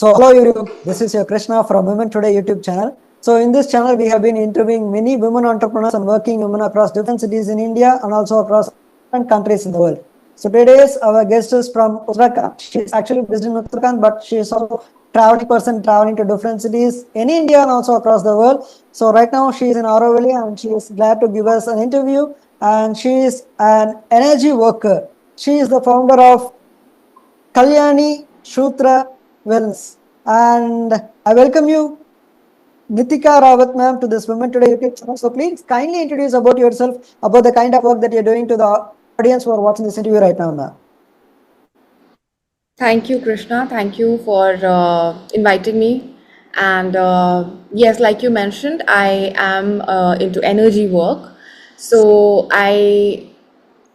So hello YouTube, this is your Krishna from Women Today YouTube channel. So in this channel, we have been interviewing many women entrepreneurs and working women across different cities in India and also across different countries in the world. So today's our guest is from Uttarakhand. She is actually based in Uttarakhand, but she is also traveling person traveling to different cities in India and also across the world. So right now she is in Auroville and she is glad to give us an interview. And she is an energy worker. She is the founder of Kalyani Shutra Wellness. And I welcome you, Nitikarawatt ma'am, to this Women Today YouTube channel. So please kindly introduce about yourself, about the kind of work that you're doing to the audience who are watching this interview right now, ma'am. Thank you, Krishna. Thank you for inviting me. And yes, like you mentioned, I am into energy work. So I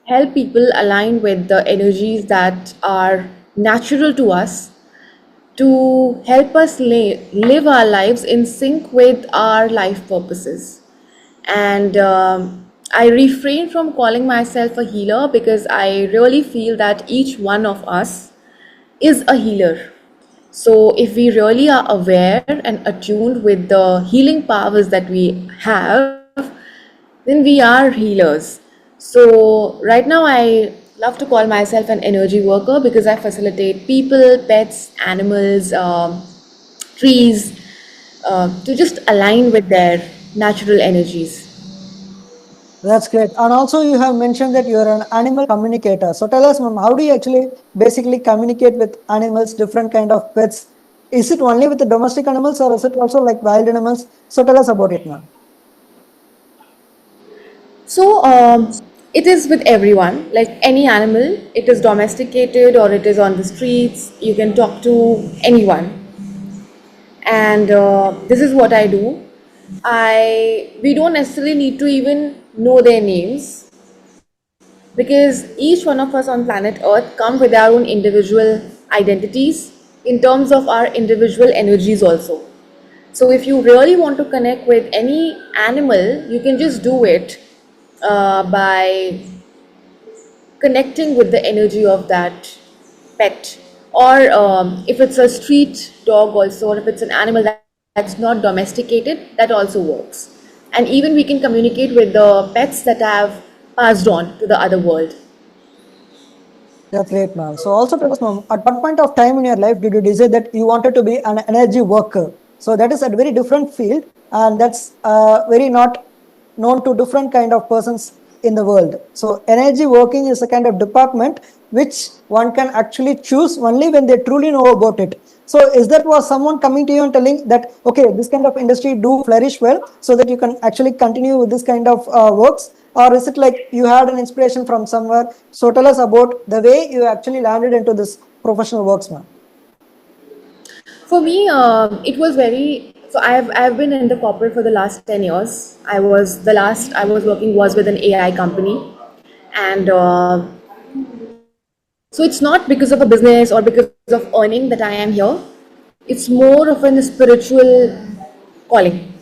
help people align with the energies that are natural to us to help us live our lives in sync with our life purposes. And I refrain from calling myself a healer because I really feel that each one of us is a healer. So, if we really are aware and attuned with the healing powers that we have, then we are healers. So, right now, I love to call myself an energy worker because I facilitate people, pets, animals, trees to just align with their natural energies. That's great. And also you have mentioned that you're an animal communicator. So tell us, ma'am, how do you actually basically communicate with animals, different kind of pets? Is it only with the domestic animals or is it also like wild animals? So tell us about it, ma'am. So, it is with everyone, like any animal, it is domesticated or it is on the streets, you can talk to anyone. And this is what I do. We don't necessarily need to even know their names because each one of us on planet Earth come with our own individual identities in terms of our individual energies also. So if you really want to connect with any animal, you can just do it by connecting with the energy of that pet. Or if it's a street dog also, or if it's an animal that's not domesticated, that also works. And even we can communicate with the pets that have passed on to the other world. That's great, ma'am. So also tell us, ma'am, at what point of time in your life did you decide that you wanted to be an energy worker? So that is a very different field and that's very not known to different kind of persons in the world. So energy working is a kind of department which one can actually choose only when they truly know about it. So is that was someone coming to you and telling that, okay, this kind of industry do flourish well so that you can actually continue with this kind of works? Or is it like you had an inspiration from somewhere? So tell us about the way you actually landed into this professional works, ma'am. For me, it was very. So I've been in the corporate for the last 10 years. The last I was working was with an AI company, and so it's not because of a business or because of earning that I am here. It's more of a spiritual calling.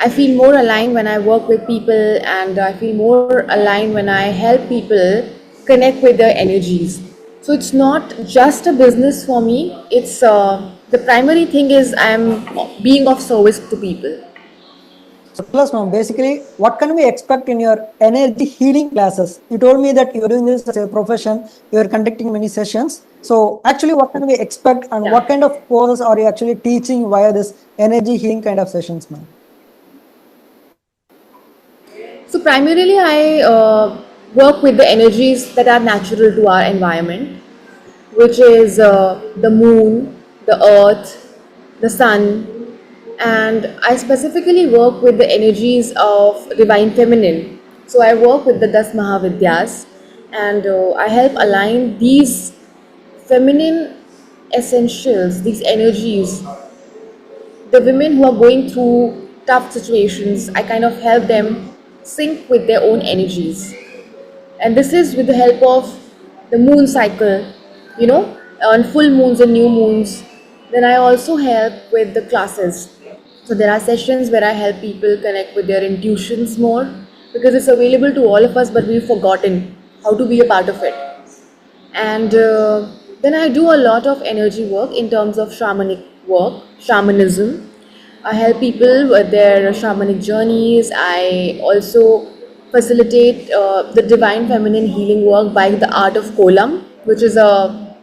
I feel more aligned when I work with people, and I feel more aligned when I help people connect with their energies. So it's not just a business for me. It's the primary thing is I'm being of service to people. So tell us, ma'am, basically, what can we expect in your energy healing classes? You told me that you're doing this as a profession, you're conducting many sessions. So actually, what can we expect and what kind of courses are you actually teaching via this energy healing kind of sessions, ma'am? So primarily, I work with the energies that are natural to our environment, which is the moon, the earth, the sun, and I specifically work with the energies of divine feminine. So I work with the Das Mahavidyas, and I help align these feminine essentials, these energies, the women who are going through tough situations. I kind of help them sync with their own energies, and this is with the help of the moon cycle, you know, on full moons and new moons. Then I also help with the classes. So there are sessions where I help people connect with their intuitions more because it's available to all of us, but we've forgotten how to be a part of it. And Then I do a lot of energy work in terms of shamanic work, shamanism. I help people with their shamanic journeys. I also facilitate the divine feminine healing work by the art of kolam, which is a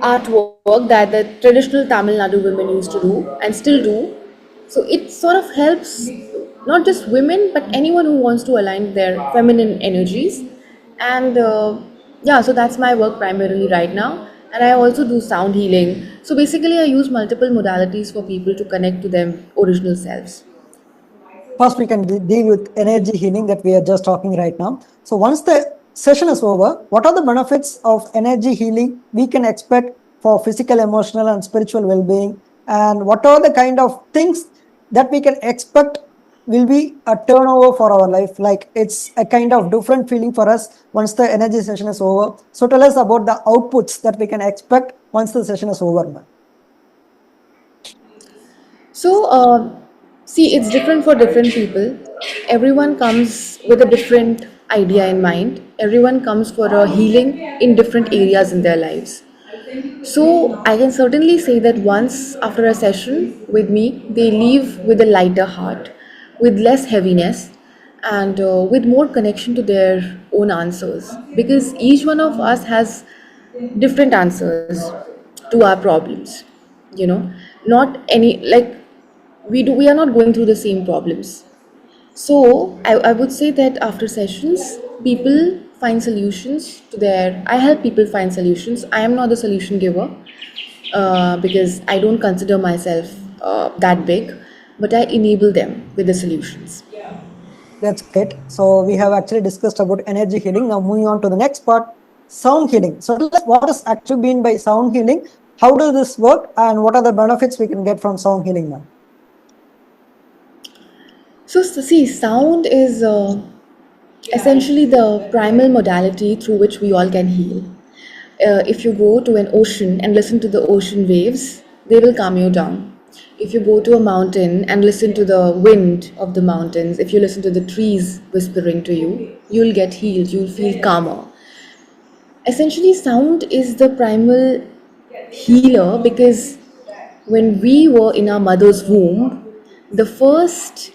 artwork that the traditional Tamil Nadu women used to do and still do. So it sort of helps not just women but anyone who wants to align their feminine energies. And yeah, so that's my work primarily right now. And I also do sound healing. So basically, I use multiple modalities for people to connect to their original selves. First, we can deal with energy healing that we are just talking right now. So once the session is over, what are the benefits of energy healing we can expect for physical, emotional, and spiritual well-being? And what are the kind of things that we can expect will be a turnover for our life? Like it's a kind of different feeling for us once the energy session is over. So tell us about the outputs that we can expect once the session is over, ma'am. So, see, it's different for different people. Everyone comes with a different idea in mind. Everyone comes for a healing in different areas in their lives. So, I can certainly say that once after a session with me, they leave with a lighter heart, with less heaviness, and with more connection to their own answers. Because each one of us has different answers to our problems. You know, not any like we are not going through the same problems. So I would say that after sessions, people find solutions to their. I help people find solutions. I am not the solution giver because I don't consider myself that big, but I enable them with the solutions. That's great. So we have actually discussed about energy healing. Now moving on to the next part, sound healing. So tell us what is actually mean by sound healing? How does this work, and what are the benefits we can get from sound healing, ma'am? So see, sound is essentially the primal modality through which we all can heal. If you go to an ocean and listen to the ocean waves, they will calm you down. If you go to a mountain and listen to the wind of the mountains, if you listen to the trees whispering to you, you'll get healed, you'll feel calmer. Essentially, sound is the primal healer because when we were in our mother's womb, the first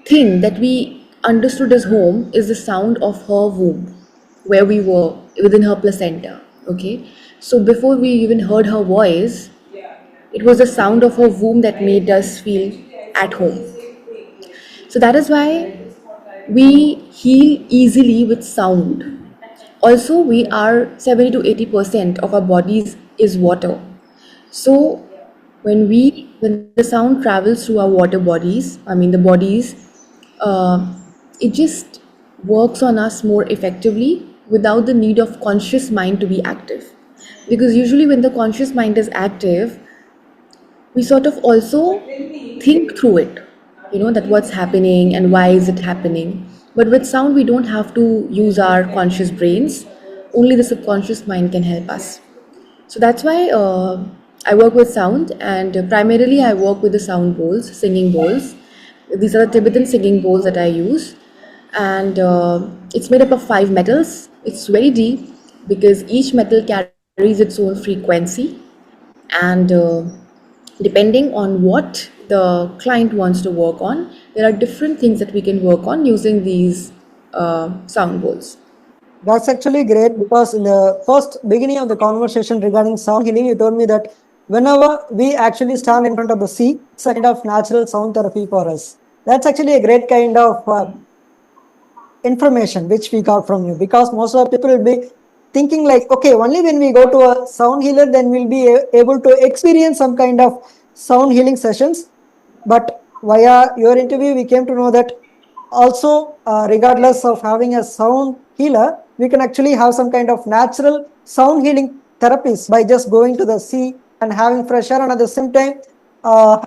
thing that we understood as home is the sound of her womb, where we were within her placenta. Okay, so before we even heard her voice, it was the sound of her womb that made us feel at home. So that is why we heal easily with sound. Also, we are 70 to 80% of our bodies is water. So when the sound travels through our water bodies, I mean the bodies, uh, it just works on us more effectively without the need of conscious mind to be active. Because usually when the conscious mind is active, we sort of also think through it, you know, that what's happening and why is it happening. But with sound, we don't have to use our conscious brains, only the subconscious mind can help us. So that's why I work with sound, and primarily I work with the sound bowls, singing bowls. These are the Tibetan singing bowls that I use, and it's made up of 5 metals. It's very deep because each metal carries its own frequency, and depending on what the client wants to work on, there are different things that we can work on using these sound bowls. That's actually great because in the first beginning of the conversation regarding sound healing, you told me that whenever we actually stand in front of the sea, it's a kind of natural sound therapy for us. That's actually a great kind of information which we got from you, because most of the people will be thinking like, okay, only when we go to a sound healer, then we'll be able to experience some kind of sound healing sessions. But via your interview, we came to know that also, regardless of having a sound healer, we can actually have some kind of natural sound healing therapies by just going to the sea and having fresh air, and at the same time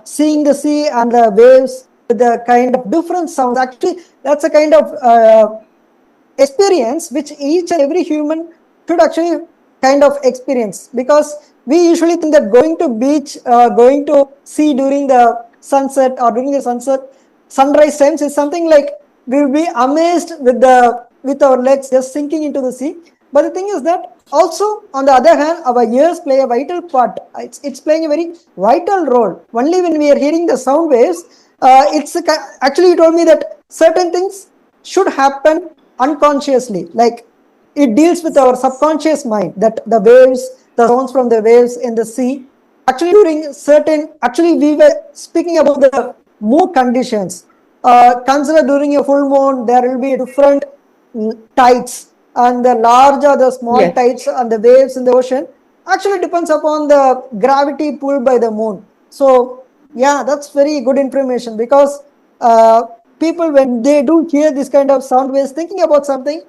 seeing the sea and the waves with the kind of different sounds. Actually, that's a kind of experience which each and every human should actually kind of experience, because we usually think that going to beach, going to sea during the sunset or during the sunrise times is something like we will be amazed with our legs just sinking into the sea. But the thing is that also, on the other hand, our ears play a vital part. It's playing a very vital role. Only when we are hearing the sound waves, actually you told me that certain things should happen unconsciously. Like it deals with our subconscious mind, that the waves, the sounds from the waves in the sea. Actually, during certain, actually we were speaking about the moon conditions. Consider during a full moon, there will be different tides, and the large or the small Yes. tides and the waves in the ocean actually depends upon the gravity pulled by the moon. So yeah, that's very good information, because people, when they do hear this kind of sound waves thinking about something,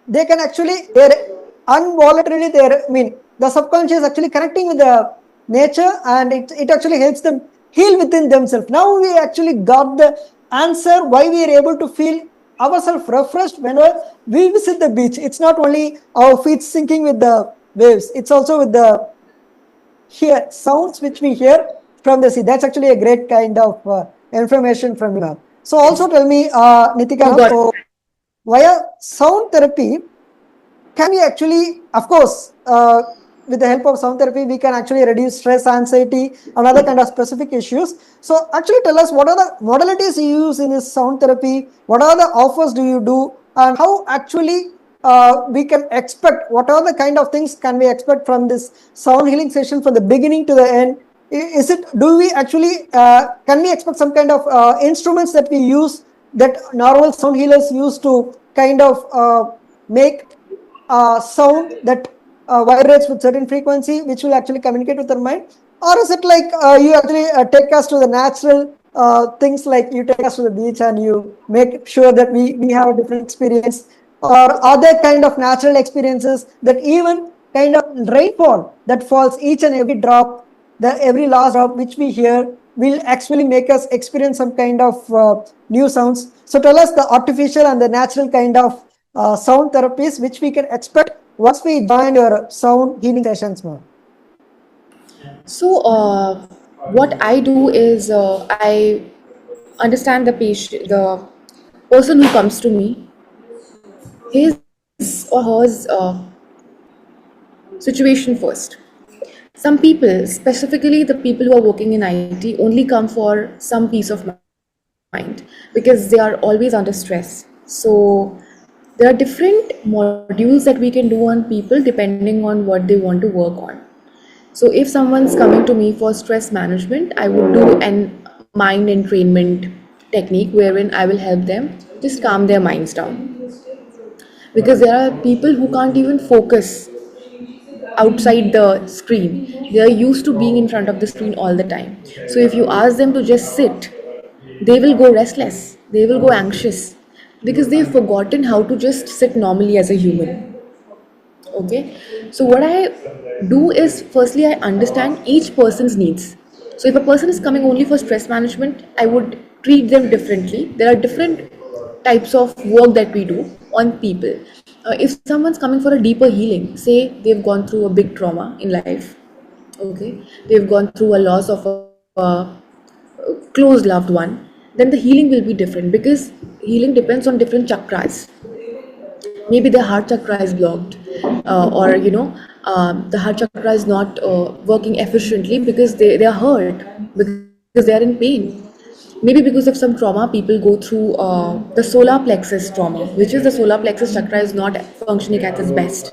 they can actually, they're involuntarily, I mean, the subconscious actually connecting with the nature, and it actually helps them heal within themselves. Now we actually got the answer why we are able to feel ourselves refreshed whenever we visit the beach. It's not only our feet sinking with the waves, it's also with the hear sounds which we hear from the sea. That's actually a great kind of information from you, ma'am. So also tell me, Nitika, You ma'am, got so via sound therapy, can we actually, of course, with the help of sound therapy, we can actually reduce stress, anxiety, and other kind of specific issues. So actually tell us, what are the modalities you use in this sound therapy? What are the offers do you do? And how actually we can expect, what are the kind of things can we expect from this sound healing session from the beginning to the end? Is it, do we actually, can we expect some kind of instruments that we use, that normal sound healers use to kind of make sound that vibrates with certain frequency, which will actually communicate with our mind? Or is it like you actually take us to the natural things, like you take us to the beach and you make sure that we have a different experience? Or other kind of natural experiences, that even kind of rainfall that falls, each and every drop, the every last drop which we hear will actually make us experience some kind of new sounds. So tell us the artificial and the natural kind of sound therapies which we can expect once we join your sound healing sessions, ma'am. So, what I do is I understand the patient, the person who comes to me, his or hers situation first. Some people, specifically the people who are working in IT, only come for some peace of mind because they are always under stress. So, there are different modules that we can do on people depending on what they want to work on. So if someone's coming to me for stress management, I would do an mind entrainment technique wherein I will help them just calm their minds down. Because there are people who can't even focus outside the screen. They are used to being in front of the screen all the time. So if you ask them to just sit, they will go restless, they will go anxious because they've forgotten how to just sit normally as a human. Okay, so what I do is firstly I understand each person's needs. So if a person is coming only for stress management, I would treat them differently. There are different types of work that we do on people. If someone's coming for a deeper healing, say they've gone through a big trauma in life, okay, they've gone through a loss of a close loved one, then the healing will be different because healing depends on different chakras. Maybe the heart chakra is blocked, or the heart chakra is not working efficiently because they are hurt, because they are in pain. Maybe because of some trauma, people go through the solar plexus trauma, which is the solar plexus chakra is not functioning at its best.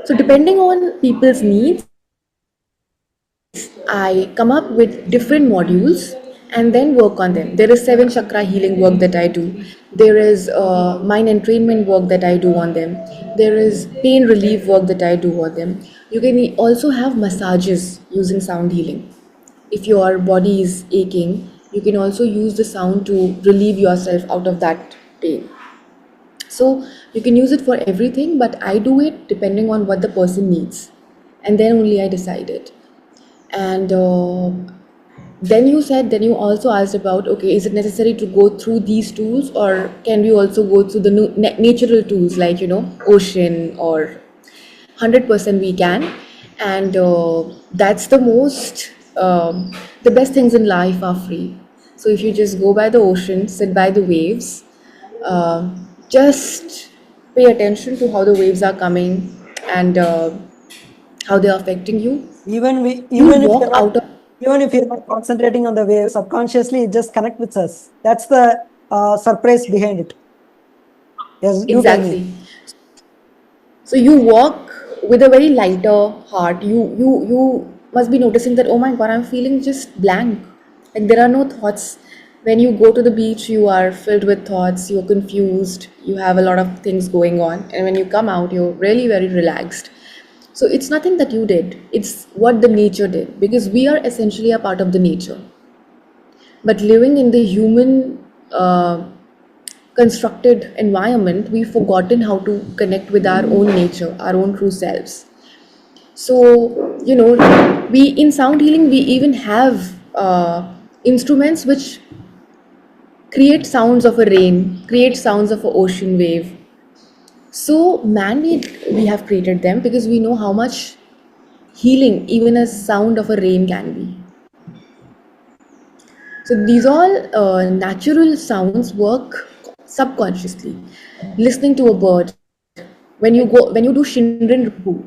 So depending on people's needs, I come up with different modules and then work on them. There is 7 chakra healing work that I do. There is mind entrainment work that I do on them. There is pain relief work that I do on them. You can also have massages using sound healing. If your body is aching, you can also use the sound to relieve yourself out of that pain. So you can use it for everything, but I do it depending on what the person needs, and then only I decide it. And then you also asked about, okay, is it necessary to go through these tools, or can we also go through the natural tools like ocean or 100% we can. And that's the most the best things in life are free. So if you just go by the ocean, sit by the waves, just pay attention to how the waves are coming and how they are affecting you. Even we, You even if you're walk not, out of even if you're not concentrating on the wave, subconsciously it just connect with us. That's the surprise behind it. Yes, do tell me. exactly. So you walk with a very lighter heart. You must be noticing that, oh my god, I'm feeling just blank. Like there are no thoughts. When you go to the beach, you are filled with thoughts, you're confused, you have a lot of things going on. And when you come out, you're really very relaxed. So it's nothing that you did, it's what the nature did, because we are essentially a part of the nature. But living in the human constructed environment, we've forgotten how to connect with our own nature, our own true selves. So, we in sound healing, we even have instruments which create sounds of a rain, create sounds of an ocean wave. So, man made, we have created them because we know how much healing even a sound of a rain can be. So these all natural sounds work subconsciously. Listening to a bird. When you do Shinrin Roku.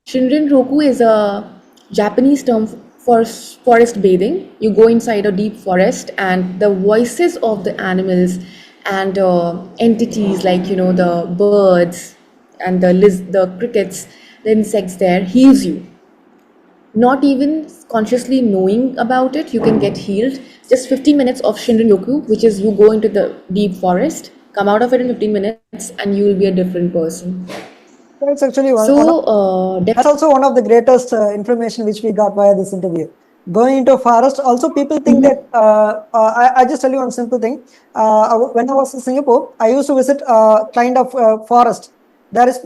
Shinrin Roku is a Japanese term for forest bathing. You go inside a deep forest and the voices of the animals and entities like the birds and the crickets, the insects there heals you, not even consciously knowing about it, you can get healed. Just 15 minutes of Shinrin Yoku, which is you go into the deep forest, come out of it in 15 minutes, and you will be a different person. That's actually So, that's also one of the greatest information which we got via this interview. Going into a forest, also people think that, I just tell you one simple thing. When I was in Singapore, I used to visit kind of forest. There is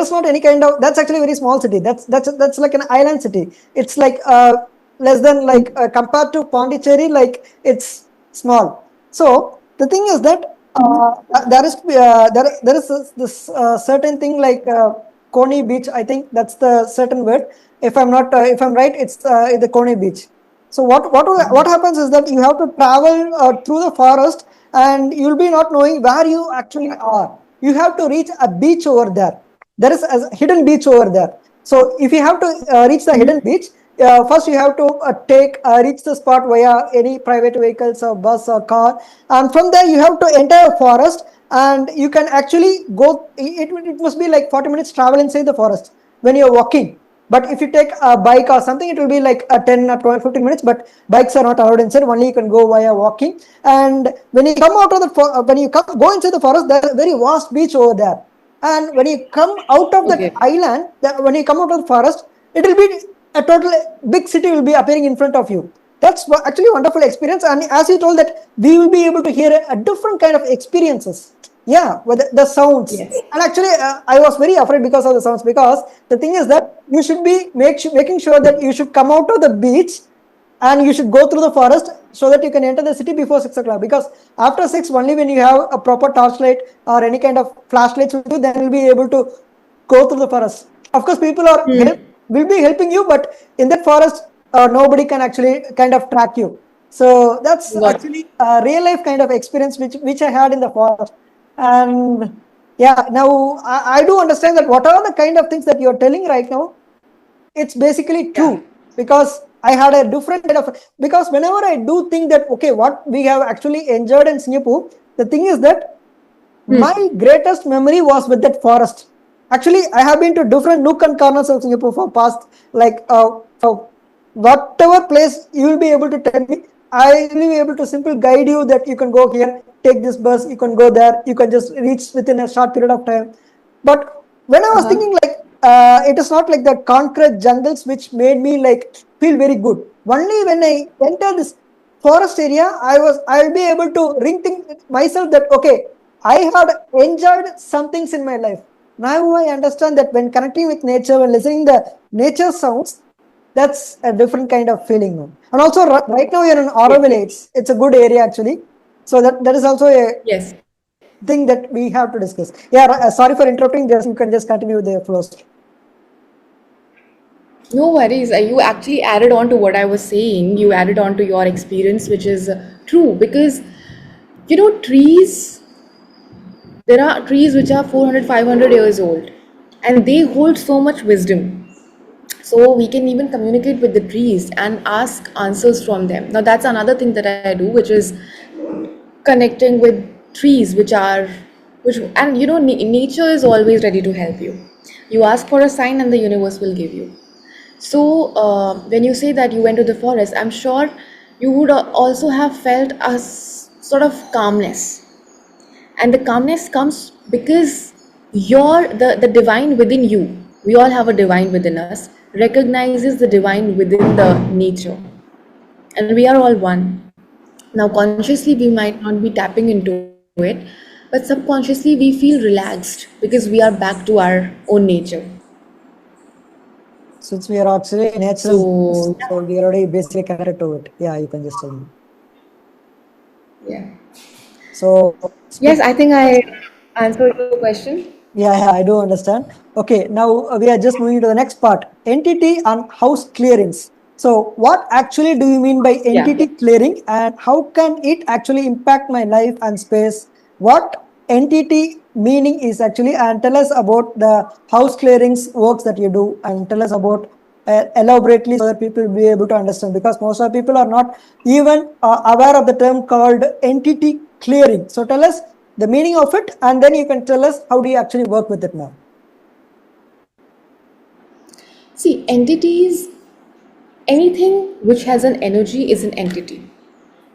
not any kind of, that's actually a very small city. That's like an island city. It's like less than like compared to Pondicherry, like it's small. So the thing is that there is this certain thing like Coney Beach. I think that's the certain word. If I'm not, if I'm right, it's the Coney Beach. So what happens is that you have to travel through the forest, and you'll be not knowing where you actually are. You have to reach a beach over there. There is a hidden beach over there. So if you have to reach the hidden beach, first you have to reach the spot via any private vehicles or bus or car, and from there you have to enter a forest, and you can actually go. It must be like 40 minutes travel inside the forest when you're walking. But if you take a bike or something, it will be like a 10 or 12, 15 minutes. But bikes are not allowed inside. Only you can go via walking. And when you come out of when you go inside the forest, there's a very vast beach over there. And when you come out of that okay. island, when you come out of the forest, it will be a total big city will be appearing in front of you. That's actually a wonderful experience. And as you told that, we will be able to hear a different kind of experiences. Yeah, with the sounds. Yes. And actually, I was very afraid because of the sounds, because the thing is that you should be making sure that you should come out of the beach and you should go through the forest so that you can enter the city before 6 o'clock. Because after 6, only when you have a proper torchlight or any kind of flashlights with you, then you'll be able to go through the forest. Of course, people will be helping you, but in that forest, nobody can actually kind of track you. So that's Got actually a real life kind of experience which I had in the forest. And yeah, now I do understand that what are the kind of things that you're telling right now, it's basically yeah. true, because I had a different kind of, because whenever I do think that okay, what we have actually enjoyed in Singapore, the thing is that my greatest memory was with that forest. Actually, I have been to different nook and corners of Singapore for past, like for whatever place you will be able to tell me, I will be able to simply guide you that you can go here, take this bus, you can go there, you can just reach within a short period of time. But when I was thinking like, it is not like the concrete jungles which made me like feel very good. Only when I enter this forest area, I'll be able to rethink myself that okay, I had enjoyed some things in my life. Now I understand that when connecting with nature, when listening the nature sounds, that's a different kind of feeling now. And also right now you're in Auroville. It's a good area actually. So that is also a Yes. thing that we have to discuss. Yeah, sorry for interrupting. Just you can just continue with the flow. No worries. You actually added on to what I was saying. You added on to your experience, which is true because trees There are trees which are 400, 500 years old, and they hold so much wisdom. So we can even communicate with the trees and ask answers from them. Now, that's another thing that I do, which is connecting with trees, which, and nature is always ready to help you. You ask for a sign, and the universe will give you. So, when you say that you went to the forest, I'm sure you would also have felt a sort of calmness, and the calmness comes because the divine within you, we all have a divine within us, recognizes the divine within the nature, and we are all one. Now, consciously we might not be tapping into it, but subconsciously we feel relaxed because we are back to our own nature. Since we are actually natural beings, So so we are already basically connected to it. Yeah, you can just tell me. yeah, So yes, speaking. I think I answered your question. Yeah, I do understand. Okay, now we are just moving to the next part, entity and house clearings. So, what actually do you mean by Yeah. entity clearing and how can it actually impact my life and space? What entity meaning is actually, and tell us about the house clearings works that you do, and tell us about elaborately so that people will be able to understand, because most of the people are not even aware of the term called entity clearing. So, tell us the meaning of it, and then you can tell us how do you actually work with it now. See, entities, anything which has an energy is an entity.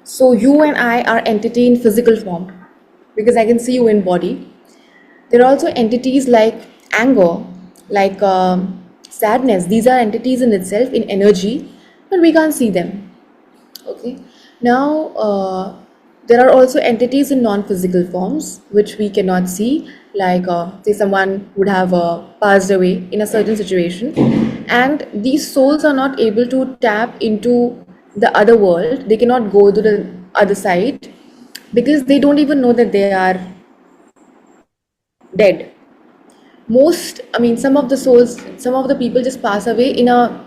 So you and I are entity in physical form because I can see you in body. There are also entities like anger, like sadness. These are entities in itself in energy, but we can't see them. Okay. Now, there are also entities in non-physical forms which we cannot see, like say someone would have passed away in a certain situation, and these souls are not able to tap into the other world. They cannot go to the other side because they don't even know that they are dead. Some of the people just pass away in a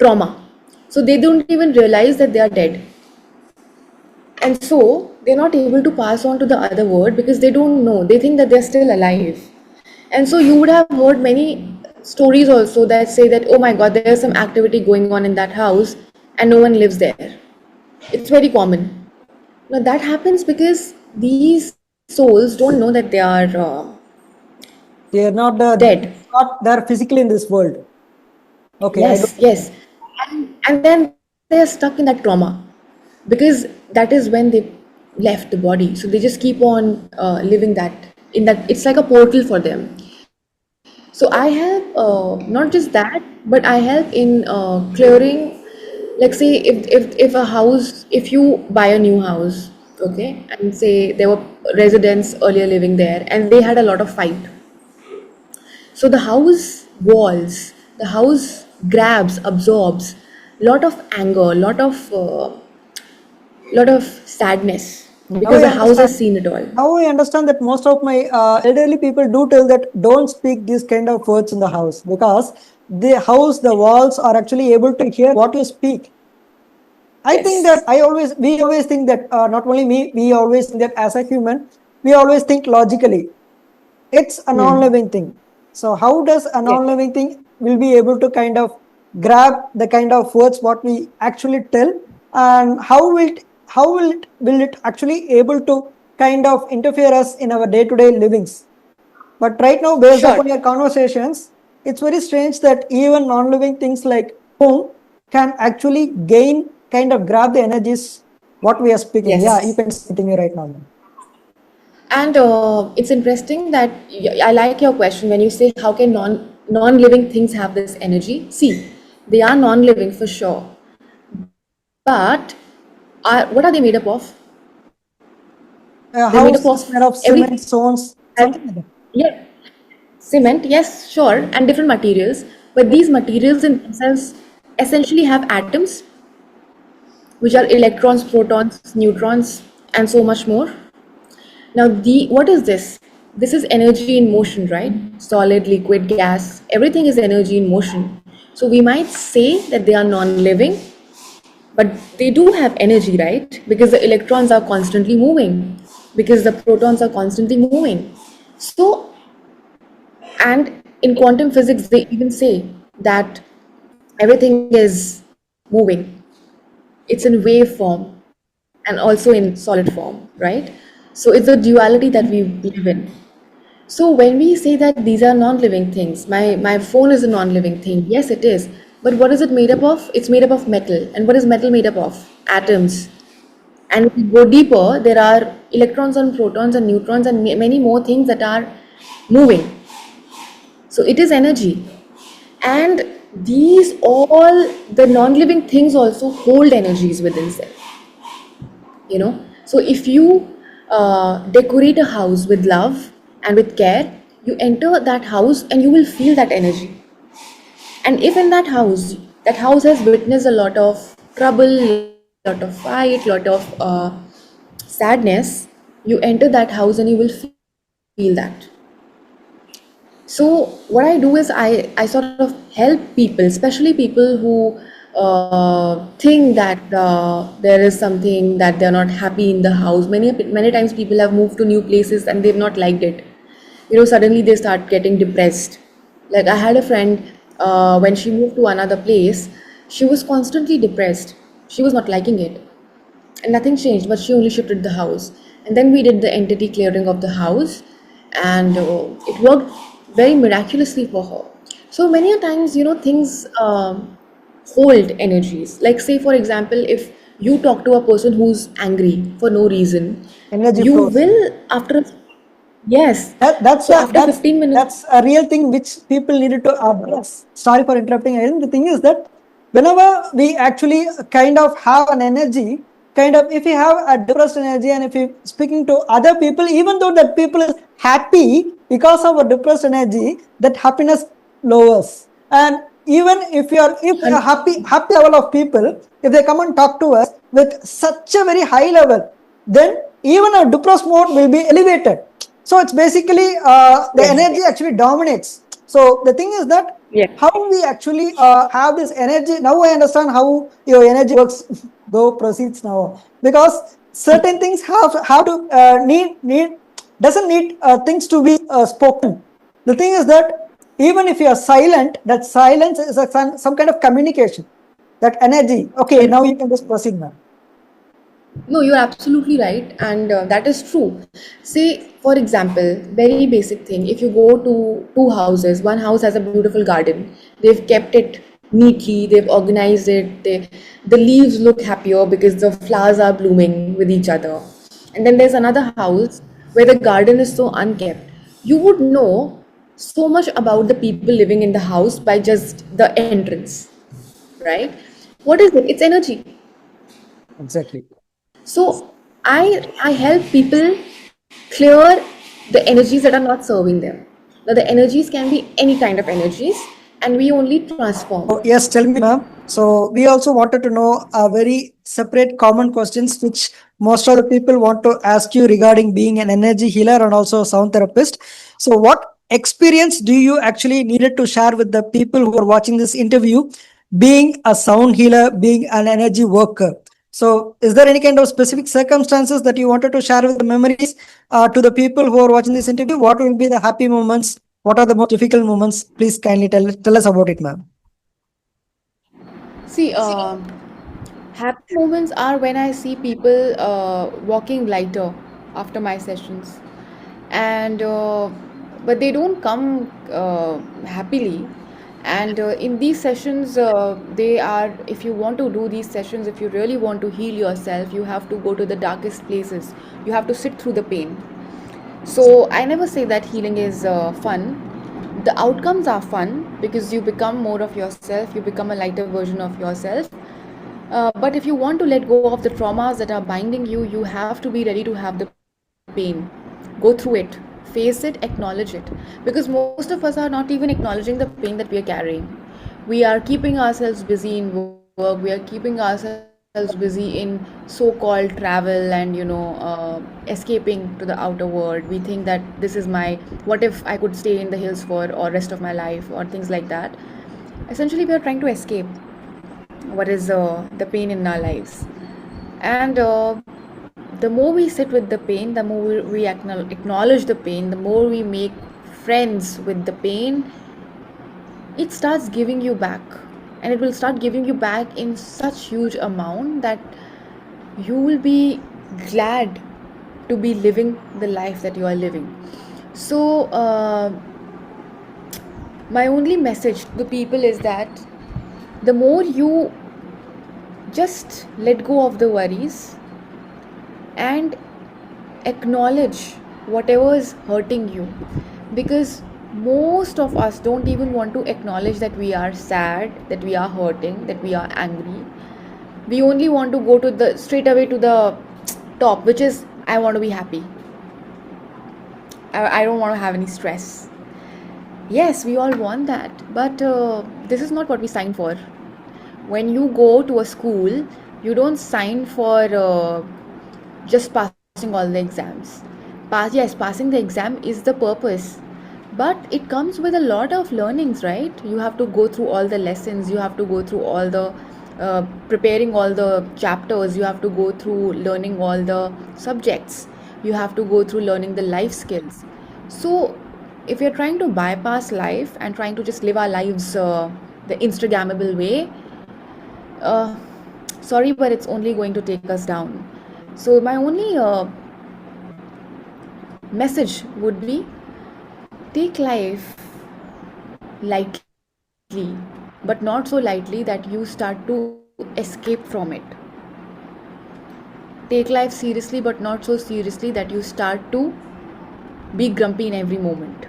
trauma, so they don't even realize that they are dead, and so they're not able to pass on to the other world because they don't know, they think that they're still alive. And so you would have heard many stories also that say that, oh my god, there's some activity going on in that house and no one lives there. It's very common. Now that happens because these souls don't know that they are They are not dead. not there physically in this world. Okay, I do. Yes, yes. And then they are stuck in that trauma because that is when they left the body. So they just keep on living that in that. It's like a portal for them. So I help not just that, but I help in clearing. Like say if a house, if you buy a new house, okay, and say there were residents earlier living there, and they had a lot of fight. So the house walls, the house grabs, absorbs lot of anger, lot of sadness Now because I the house understand. has seen it all. Now I understand that most of my elderly people do tell that don't speak these kind of words in the house, because the house, the walls are actually able to hear what you speak. I think Yes. that we always think that not only me, we always think that as a human, we always think logically. It's a non-living thing. So how does a Yes. non-living thing will be able to kind of grab the kind of words what we actually tell, and will it actually able to kind of interfere us in our day-to-day livings? But right now, based Sure. upon your conversations, it's very strange that even non-living things like home can actually gain kind of grab the energies what we are speaking. Yeah, you Yes. can just continue right now. And it's interesting that I like your question when you say how can non-living things have this energy. See, they are non-living for sure, but what are they made up of? A They're made house up is of made of cement, everything. stones, And something like that. yeah, cement, yes, sure, and different materials. But these materials in themselves essentially have atoms, which are electrons, protons, neutrons, and so much more. Now, the what is this? This is energy in motion, right? Solid, liquid, gas, everything is energy in motion. So we might say that they are non-living, but they do have energy, right? Because the electrons are constantly moving, because the protons are constantly moving. So, and in quantum physics, they even say that everything is moving. It's in wave form and also in solid form, right? So it's a duality that we live in. So when we say that these are non-living things, my phone is a non-living thing. Yes, it is. But what is it made up of? It's made up of metal. And what is metal made up of? Atoms. And if you go deeper, there are electrons and protons and neutrons and many more things that are moving. So it is energy. And these all the non-living things also hold energies within self. So if you decorate a house with love and with care, you enter that house and you will feel that energy. And if in that house has witnessed a lot of trouble, lot of fight, lot of sadness, you enter that house and you will feel that. So what I do is I sort of help people, especially people who think that there is something that they're not happy in the house. Many times people have moved to new places and they've not liked it. Suddenly they start getting depressed. Like I had a friend, when she moved to another place, she was constantly depressed. She was not liking it and nothing changed, but she only shifted the house. And then we did the entity clearing of the house, and it worked very miraculously for her. So many a times, things hold energies. Like, say, for example, if you talk to a person who's angry for no reason, Energy you flows. will, yes. That's So a after 15 minutes, that's a real thing which people needed to address. Sorry for interrupting. I think the thing is that whenever we actually kind of have an energy, kind of if we have a depressed energy and if we speaking to other people, even though that people is happy because of a depressed energy, that happiness lowers. And even if a happy level of people, if they come and talk to us with such a very high level, then even a depressed mode will be elevated. So it's basically the yes, energy actually dominates. So the thing is that yes, how we actually have this energy. Now I understand how your energy works. Though proceeds now, because certain things have to need doesn't need things to be spoken. The thing is that even if you are silent, that silence is some kind of communication. That energy. Okay, now you can just proceed, ma'am. no, you're absolutely right, and that is true. Say, for example, very basic thing. If you go to two houses, one house has a beautiful garden. They've kept it neatly. They've organized it. The leaves look happier because the flowers are blooming with each other. And then there's another house where the garden is so unkept. You would know so much about the people living in the house by just the entrance, right? What is it? It's energy. Exactly. So I help people clear the energies that are not serving them. Now the energies can be any kind of energies, and we only transform. Oh, yes, tell me, ma'am. So we also wanted to know a very separate common questions which most of the people want to ask you regarding being an energy healer and also a sound therapist. So what experience do you actually needed to share with the people who are watching this interview, being a sound healer, being an energy worker? So is there any kind of specific circumstances that you wanted to share with the memories to the people who are watching this interview? What will be the happy moments? What are the most difficult moments? Please kindly tell us about it, ma'am. See, happy moments are when I see people walking lighter after my sessions, and but they don't come happily. And in these sessions, they are. If you want to do these sessions, if you really want to heal yourself, you have to go to the darkest places. You have to sit through the pain. So I never say that healing is fun. The outcomes are fun because you become more of yourself, you become a lighter version of yourself. But if you want to let go of the traumas that are binding you, you have to be ready to have the pain. Go through it, face it, acknowledge it. Because most of us are not even acknowledging the pain that we are carrying. We are keeping ourselves busy in work, we are keeping ourselves busy in so-called travel and escaping to the outer world. We think that this is my, what if I could stay in the hills for or rest of my life or things like that. Essentially we are trying to escape what is the pain in our lives. And the more we sit with the pain, the more we acknowledge the pain, the more we make friends with the pain, it starts giving you back. And it will start giving you back in such huge amount that you will be glad to be living the life that you are living. So, my only message to the people is that the more you just let go of the worries and acknowledge whatever is hurting you, because most of us don't even want to acknowledge that we are sad, that we are hurting, that we are angry. We only want to go to the straight away to the top, which is I want to be happy. I don't want to have any stress. Yes, we all want that, but this is not what we sign for. When you go to a school, you don't sign for just passing all the exams. Yes, passing the exam is the purpose, but it comes with a lot of learnings, right? You have to go through all the lessons, you have to go through all the preparing all the chapters, you have to go through learning all the subjects, you have to go through learning the life skills. So if you're trying to bypass life and trying to just live our lives the Instagrammable way, uh, sorry, but it's only going to take us down. So my only message would be, take life lightly, but not so lightly that you start to escape from it. Take life seriously, but not so seriously that you start to be grumpy in every moment.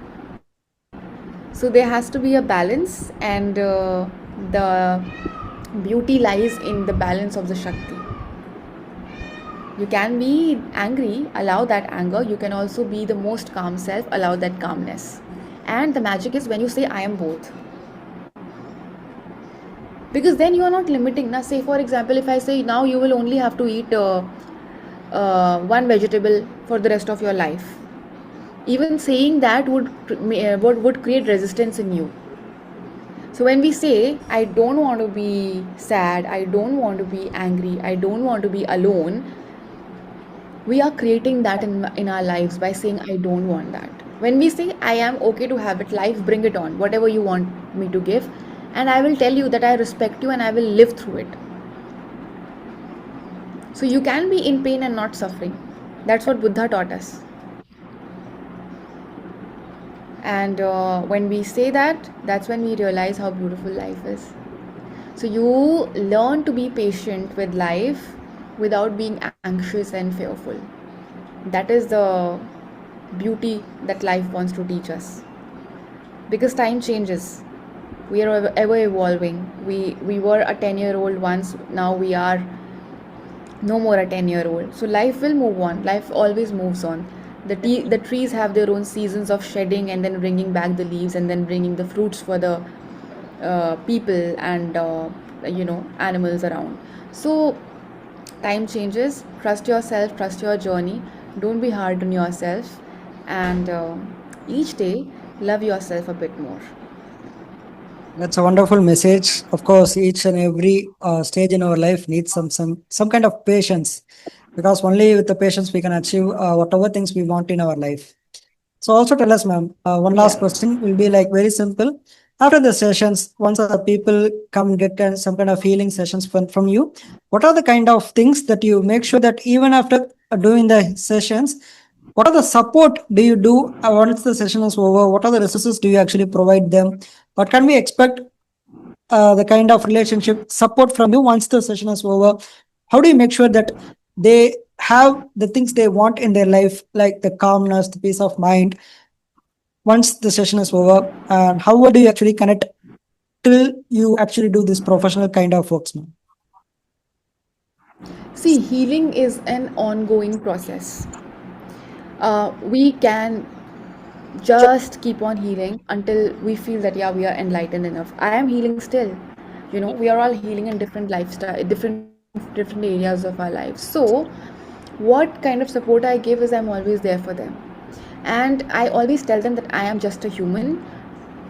So there has to be a balance, and the beauty lies in the balance of the Shakti. You can be angry, allow that anger. You can also be the most calm self, allow that calmness. And the magic is when you say, I am both. Because then you are not limiting. Now, say for example, if I say now you will only have to eat one vegetable for the rest of your life, even saying that would create resistance in you. So when we say, I don't want to be sad, I don't want to be angry, I don't want to be alone, we are creating that in our lives by saying, I don't want that. When we say, I am okay to have it, life, bring it on, whatever you want me to give, and I will tell you that I respect you and I will live through it. So you can be in pain and not suffering. That's what Buddha taught us. And when we say that, that's when we realize how beautiful life is. So you learn to be patient with life without being anxious and fearful. That is the beauty that life wants to teach us. Because time changes. We are ever evolving. We were a 10-year-old once, now we are no more a 10-year-old. So life will move on. Life always moves on. The trees have their own seasons of shedding and then bringing back the leaves and then bringing the fruits for the people and animals around. So time changes. Trust yourself, trust your journey. Don't be hard on yourself, and each day love yourself a bit more. That's a wonderful message. Of course, each and every stage in our life needs some kind of patience, because only with the patience we can achieve whatever things we want in our life. So also tell us, ma'am, one last Yeah. question will be like very simple. After the sessions, once the people come get some kind of healing sessions from you, what are the kind of things that you make sure that even after doing the sessions, what are the support do you do once the session is over? What are the resources do you actually provide them? What can we expect the kind of relationship support from you once the session is over? How do you make sure that they have the things they want in their life, like the calmness, the peace of mind, once the session is over? And how do you actually connect till you actually do this professional kind of works, man? See, healing is an ongoing process. We can just keep on healing until we feel that yeah, we are enlightened enough. I am healing still. We are all healing in different lifestyle, different areas of our lives. So what kind of support I give is I'm always there for them, and I always tell them that I am just a human.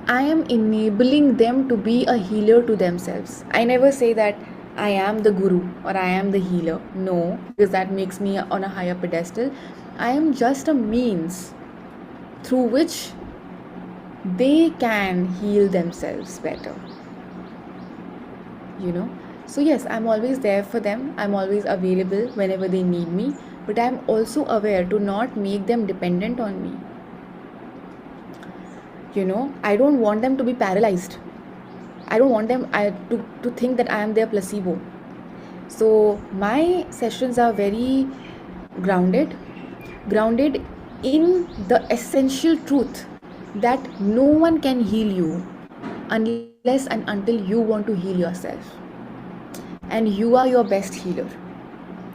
I am enabling them to be a healer to themselves. I never say that I am the guru or I am the healer. No, because that makes me on a higher pedestal. I am just a means through which they can heal themselves better, you know. So, yes, I'm always there for them, I'm always available whenever they need me, but I'm also aware to not make them dependent on me. I don't want them to be paralyzed. I don't want them to think that I am their placebo. So my sessions are very grounded, grounded in the essential truth that no one can heal you unless and until you want to heal yourself. And you are your best healer.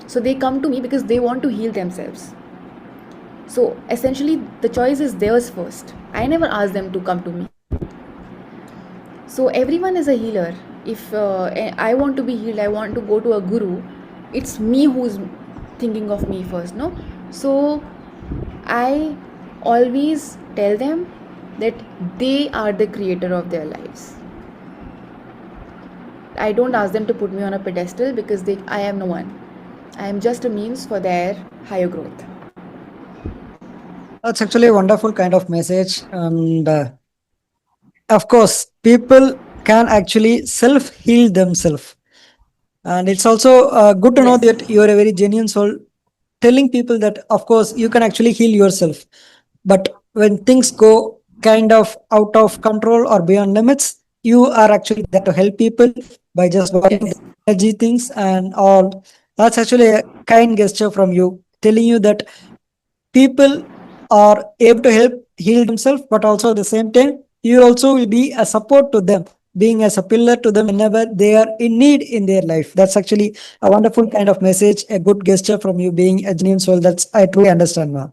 So they come to me because they want to heal themselves. So essentially, the choice is theirs first. I never ask them to come to me. So everyone is a healer. If I want to be healed, I want to go to a guru, it's me who's thinking of me first, no? So I always tell them that they are the creator of their lives. I don't ask them to put me on a pedestal because I am no one. I am just a means for their higher growth. That's actually a wonderful kind of message. And of course, people can actually self heal themselves. And it's also good to know Yes. that you are a very genuine soul, telling people that, of course, you can actually heal yourself. But when things go kind of out of control or beyond limits, you are actually there to help people by just watching the Yes. energy things and all. That's actually a kind gesture from you, telling you that people are able to help heal themselves, but also at the same time, you also will be a support to them, being as a pillar to them whenever they are in need in their life. That's actually a wonderful kind of message, a good gesture from you, being a genuine soul. That's I truly understand now.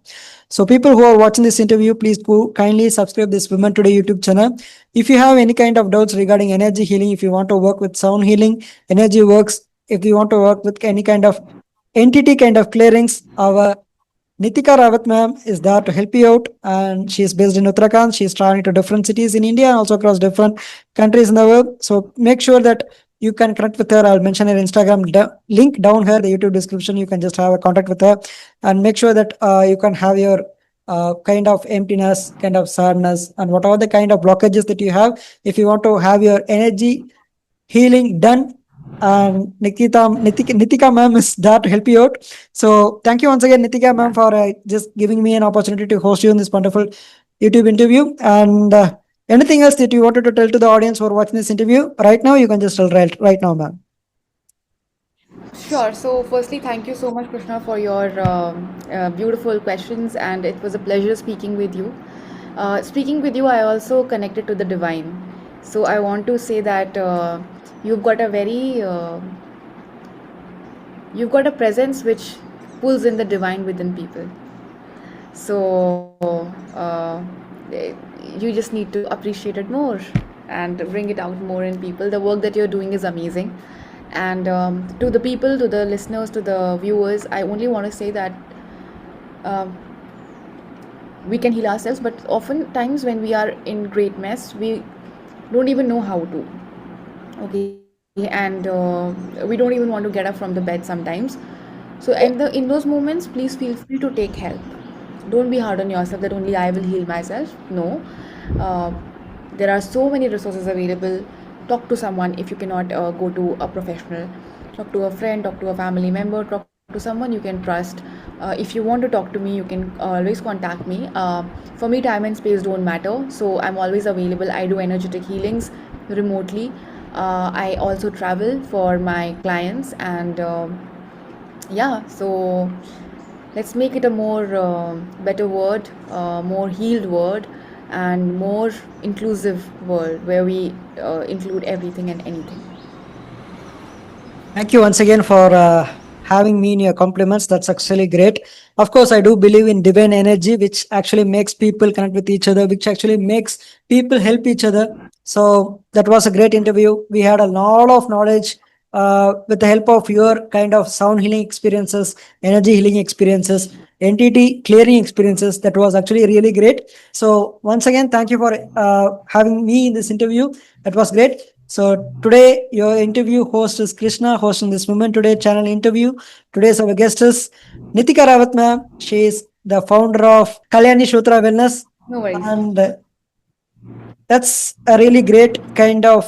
So, people who are watching this interview, please go kindly subscribe this Women Today YouTube channel. If you have any kind of doubts regarding energy healing, if you want to work with sound healing, energy works, if you want to work with any kind of entity kind of clearings, our Nitikarawatt ma'am is there to help you out, and she is based in Uttarakhand. She is traveling to different cities in India and also across different countries in the world. So make sure that you can connect with her. I'll mention her Instagram link down here, the YouTube description. You can just have a contact with her, and make sure that you can have your kind of emptiness, kind of sadness, and whatever the kind of blockages that you have. If you want to have your energy healing done, and Nitika ma'am is there to help you out. So thank you once again, Nitika ma'am, for just giving me an opportunity to host you in this wonderful YouTube interview. And anything else that you wanted to tell to the audience who are watching this interview right now, you can just tell right now, ma'am. Sure. So, firstly, thank you so much, Krishna, for your beautiful questions, and it was a pleasure speaking with you. Speaking with you, I also connected to the divine. So, I want to say that you've got a very you've got a presence which pulls in the divine within people. So you just need to appreciate it more and bring it out more in people. The work that you're doing is amazing. And to the people, to the listeners, to the viewers, I only want to say that um, we can heal ourselves, but oftentimes when we are in great mess, we don't even know how to. Okay, and we don't even want to get up from the bed sometimes. So in those moments, please feel free to take help. Don't be hard on yourself that only I will heal myself. No, uh, there are so many resources available. Talk to someone if you cannot go to a professional. Talk to a friend, talk to a family member, talk to someone you can trust. If you want to talk to me, you can always contact me. For me, time and space don't matter, so I'm always available. I do energetic healings remotely. I also travel for my clients, and yeah, so let's make it a more better word, more healed word, and more inclusive world where we include everything and anything. Thank you once again for having me in your compliments. That's actually great. Of course, I do believe in divine energy, which actually makes people connect with each other, which actually makes people help each other. So that was a great interview. We had a lot of knowledge with the help of your kind of sound healing experiences, energy healing experiences, entity clearing experiences. That was actually really great. So once again, thank you for having me in this interview. That was great. So today your interview host is Krishna hosting this Women Today channel interview. Today's our guest is Nitikarawatt ma'am. She is the founder of Kalyani Shutra Wellness, No worries. and that's a really great kind of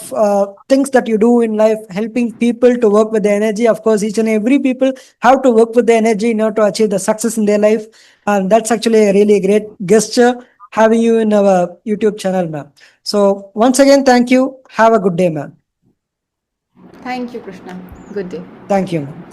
things that you do in life, helping people to work with the energy. Of course, each and every people have to work with the energy in order to achieve the success in their life, and that's actually a really great gesture having you in our YouTube channel, ma'am. So once again, thank you. Have a good day, ma'am. Thank you, Krishna. Good day. Thank you, ma'am.